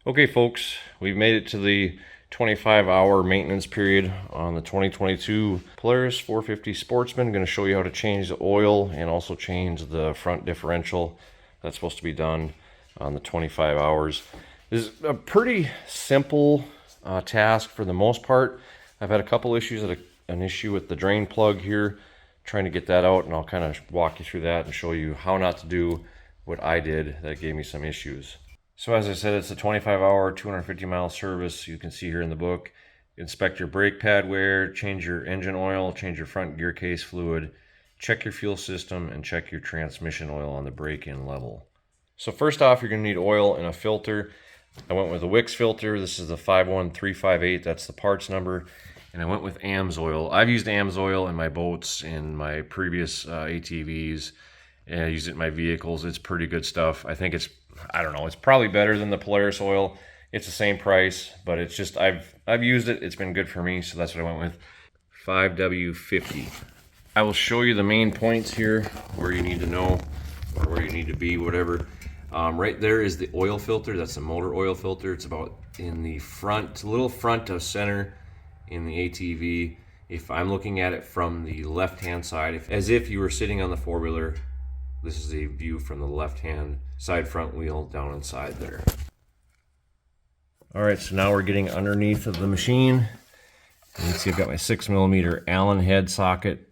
Okay, folks, we've made it to the 25-hour maintenance period on the 2022 Polaris 450 Sportsman. I'm going to show you how to change the oil and also change the front differential. That's supposed to be done on the 25 hours. This is a pretty simple task for the most part. I've had a couple issues, an issue with the drain plug here, trying to get that out, and I'll kind of walk you through that and show you how not to do what I did that gave me some issues. So as I said, it's a 25-hour, 250-mile service. You can see here in the book. Inspect your brake pad wear, change your engine oil, change your front gear case fluid, check your fuel system, and check your transmission oil on the break-in level. So first off, you're going to need oil and a filter. I went with a Wix filter. This is the 51358. That's the parts number. And I went with Amsoil. I've used Amsoil in my boats, in my previous ATVs, and I used it in my vehicles. It's pretty good stuff. I think I don't know, it's probably better than the Polaris oil. It's the same price, but it's just, I've used it. It's been good for me, so that's what I went with. 5W50. I will show you the main points here, where you need to know, or where you need to be, whatever. Right there is the oil filter. That's the motor oil filter. It's about in the front, little front of center in the ATV. If I'm looking at it from the left-hand side, as if you were sitting on the four-wheeler, this is a view from the left-hand side front wheel down inside there. All right, so now we're getting underneath of the machine. You can see I've got my 6mm Allen head socket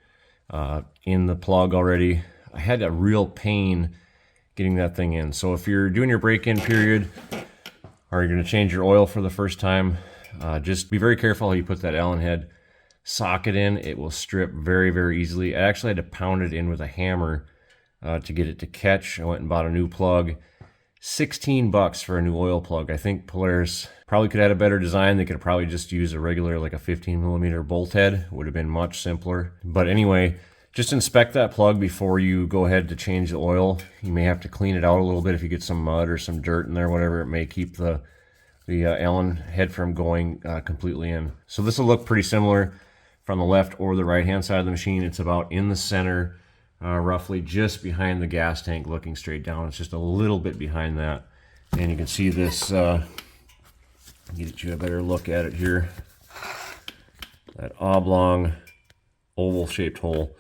in the plug already. I had a real pain getting that thing in. So if you're doing your break-in period, or you're going to change your oil for the first time, just be very careful how you put that Allen head socket in. It will strip very, very easily. I actually had to pound it in with a hammer to get it to catch. I went and bought a new plug. $16 for a new oil plug. I think Polaris probably could have had a better design. They could have probably just used a regular, like a 15mm bolt head. Would have been much simpler. But anyway, just inspect that plug before you go ahead to change the oil. You may have to clean it out a little bit if you get some mud or some dirt in there, whatever. It may keep the Allen head from going completely in. So this will look pretty similar from the left or the right hand side of the machine. It's about in the center, roughly just behind the gas tank, looking straight down. It's just a little bit behind that. And you can see this, get you a better look at it here. That oblong, oval shaped hole.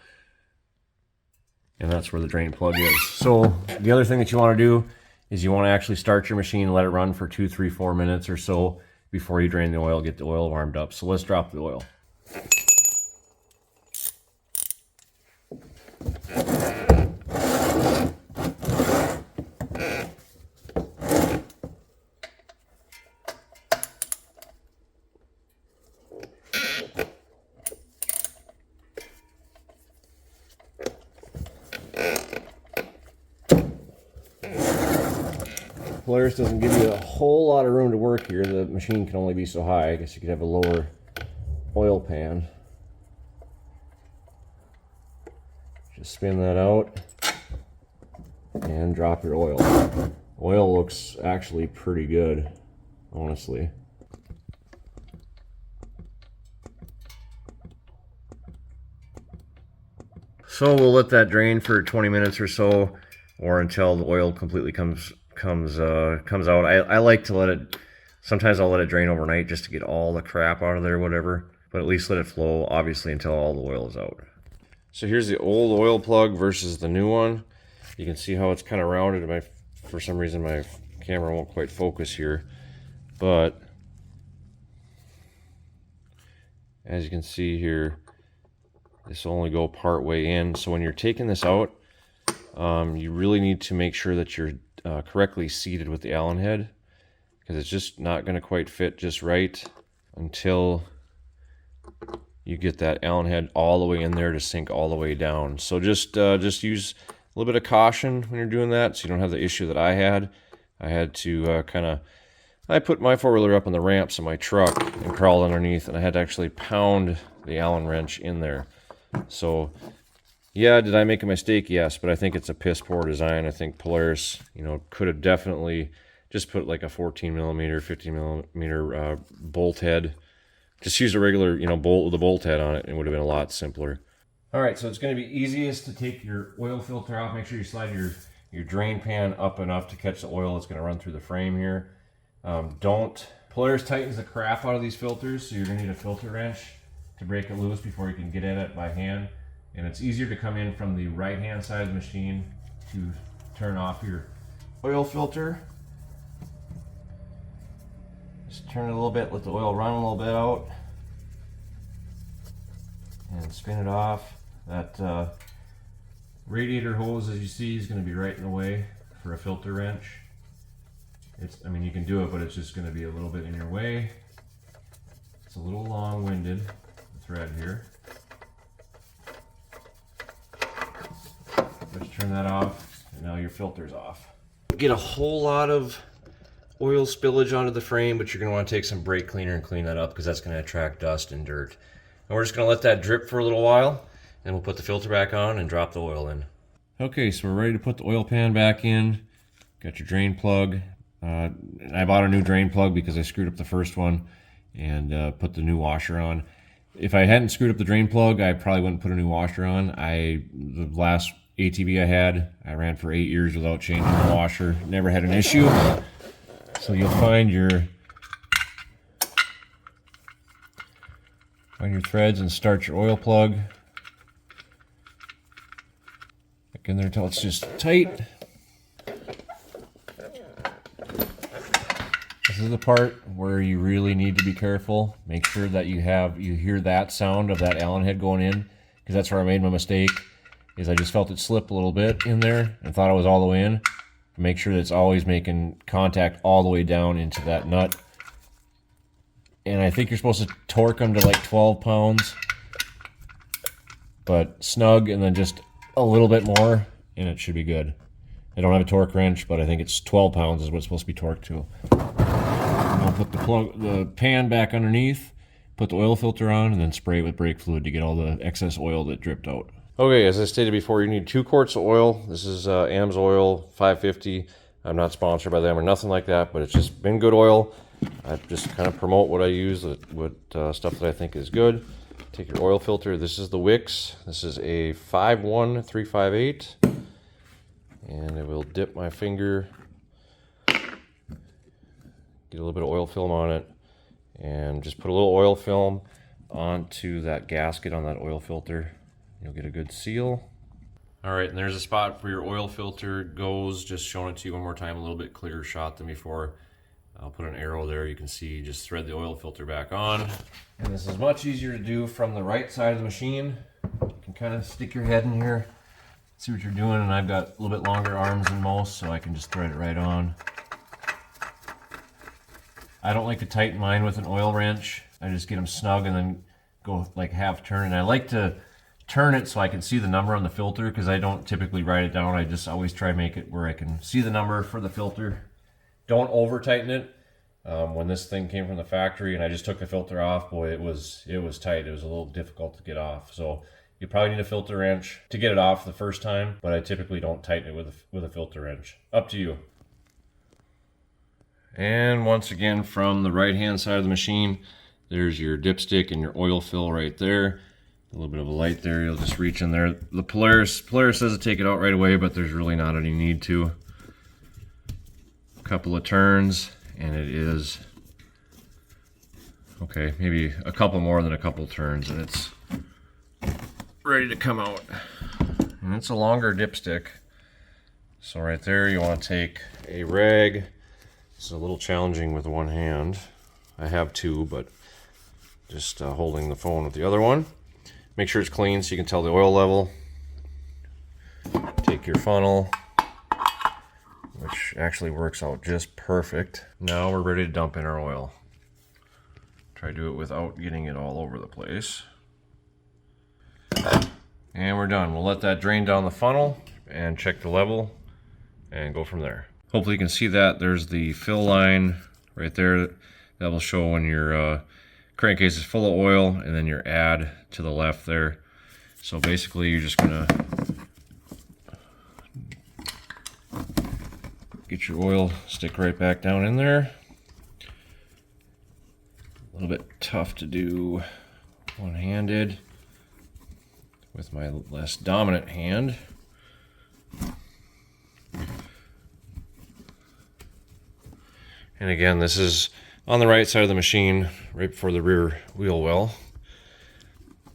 And that's where the drain plug is. So the other thing that you want to do is you want to actually start your machine and let it run for 2, 3, 4 minutes or so before you drain the oil, get the oil warmed up. So let's drop the oil. Polaris doesn't give you a whole lot of room to work here. The machine can only be so high. I guess you could have a lower oil pan. Just spin that out and drop your oil. Oil looks actually pretty good, honestly. So we'll let that drain for 20 minutes or so, or until the oil completely comes out. I like to let it, sometimes I'll let it drain overnight just to get all the crap out of there, whatever, but at least let it flow, obviously, until all the oil is out. So here's the old oil plug versus the new one. You can see how it's kind of rounded. For some reason my camera won't quite focus here, but as you can see here, this will only go part way in. So when you're taking this out, you really need to make sure that you're correctly seated with the Allen head, because it's just not going to quite fit just right until you get that Allen head all the way in there to sink all the way down. So just use a little bit of caution when you're doing that, so you don't have the issue that I had. I had to I put my four-wheeler up on the ramps of my truck and crawled underneath, and I had to actually pound the Allen wrench in there. So yeah, did I make a mistake? Yes, but I think it's a piss poor design. I think Polaris, could have definitely just put like a 14mm, 15mm bolt head. Just use a regular, bolt with a bolt head on it, and it would have been a lot simpler. All right, so it's going to be easiest to take your oil filter off. Make sure you slide your drain pan up enough to catch the oil that's going to run through the frame here. Polaris tightens the crap out of these filters, so you're gonna need a filter wrench to break it loose before you can get at it by hand. And it's easier to come in from the right hand side of the machine to turn off your oil filter. Just turn it a little bit, let the oil run a little bit out, and spin it off. That radiator hose, as you see, is going to be right in the way for a filter wrench. I mean, you can do it, but it's just going to be a little bit in your way. It's a little long-winded, the thread here. Just turn that off, and now your filter's off. Get a whole lot of oil spillage onto the frame, but you're going to want to take some brake cleaner and clean that up because that's going to attract dust and dirt. And we're just going to let that drip for a little while, and we'll put the filter back on and drop the oil in. Okay, so we're ready to put the oil pan back in. Got your drain plug. I bought a new drain plug because I screwed up the first one and put the new washer on. If I hadn't screwed up the drain plug, I probably wouldn't put a new washer on. The last ATV I had, I ran for 8 years without changing the washer. Never had an issue. So you'll find your threads and start your oil plug. Back in there until it's just tight. This is the part where you really need to be careful. Make sure that you hear that sound of that Allen head going in, because that's where I made my mistake. Is I just felt it slip a little bit in there and thought it was all the way in. Make sure that it's always making contact all the way down into that nut. And I think you're supposed to torque them to like 12 pounds, but snug and then just a little bit more, and it should be good. I don't have a torque wrench, but I think it's 12 pounds is what it's supposed to be torqued to. I'll put the pan back underneath, put the oil filter on, and then spray it with brake fluid to get all the excess oil that dripped out. Okay, as I stated before, you need 2 quarts of oil. This is Amsoil 550. I'm not sponsored by them or nothing like that, but it's just been good oil. I just kind of promote what I use, stuff that I think is good. Take your oil filter. This is the Wix. This is a 51358. And I will dip my finger, get a little bit of oil film on it, and just put a little oil film onto that gasket on that oil filter. You'll get a good seal. All right, and there's a spot where your oil filter goes. Just showing it to you one more time, a little bit clearer shot than before. I'll put an arrow there. You can see, just thread the oil filter back on. And this is much easier to do from the right side of the machine. You can kind of stick your head in here, see what you're doing, and I've got a little bit longer arms than most, so I can just thread it right on. I don't like to tighten mine with an oil wrench. I just get them snug and then go like half turn. And I like to turn it so I can see the number on the filter, because I don't typically write it down. I just always try to make it where I can see the number for the filter. Don't over tighten it. When this thing came from the factory and I just took the filter off, boy, it was tight. It was a little difficult to get off. So you probably need a filter wrench to get it off the first time, but I typically don't tighten it with a filter wrench. Up to you. And once again, from the right hand side of the machine, there's your dipstick and your oil fill right there. A little bit of a light there, you'll just reach in there. The Polaris says to take it out right away, but there's really not any need to. A couple of turns, and it is, okay, maybe a couple more than a couple turns, and it's ready to come out. And it's a longer dipstick. So right there, you want to take a rag. It's a little challenging with one hand. I have two, but just holding the phone with the other one. Make sure it's clean so you can tell the oil level. Take your funnel, which actually works out just perfect. Now we're ready to dump in our oil. Try to do it without getting it all over the place. And we're done. We'll let that drain down the funnel and check the level and go from there. Hopefully you can see that. There's the fill line right there. That will show when your crankcase is full of oil, and then your add to the left there. So basically you're just gonna get your oil, stick right back down in there. A little bit tough to do one-handed with my less dominant hand. And again, this is on the right side of the machine, right before the rear wheel well.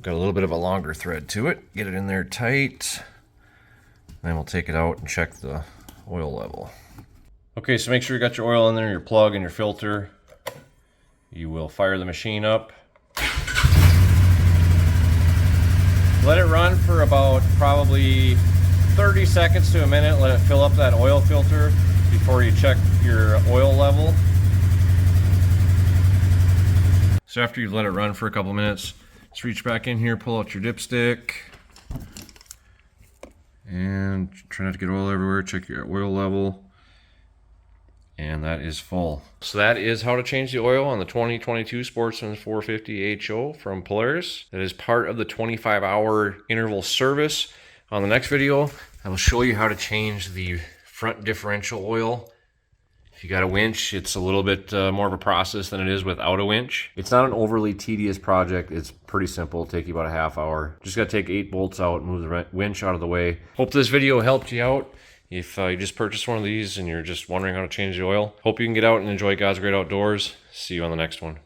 Got a little bit of a longer thread to it. Get it in there tight. Then we'll take it out and check the oil level. Okay, so make sure you got your oil in there, your plug and your filter. You will fire the machine up. Let it run for about probably 30 seconds to a minute. Let it fill up that oil filter before you check your oil level. So after you've let it run for a couple minutes, just reach back in here, pull out your dipstick, and try not to get oil everywhere. Check your oil level. And that is full. So that is how to change the oil on the 2022 Sportsman 450 HO from Polaris. That is part of the 25-hour interval service. On the next video, I will show you how to change the front differential oil. If you got a winch, it's a little bit more of a process than it is without a winch. It's not an overly tedious project. It's pretty simple. It'll take you about a half hour. Just got to take 8 bolts out, move the winch out of the way. Hope this video helped you out. If you just purchased one of these and you're just wondering how to change the oil, hope you can get out and enjoy God's great outdoors. See you on the next one.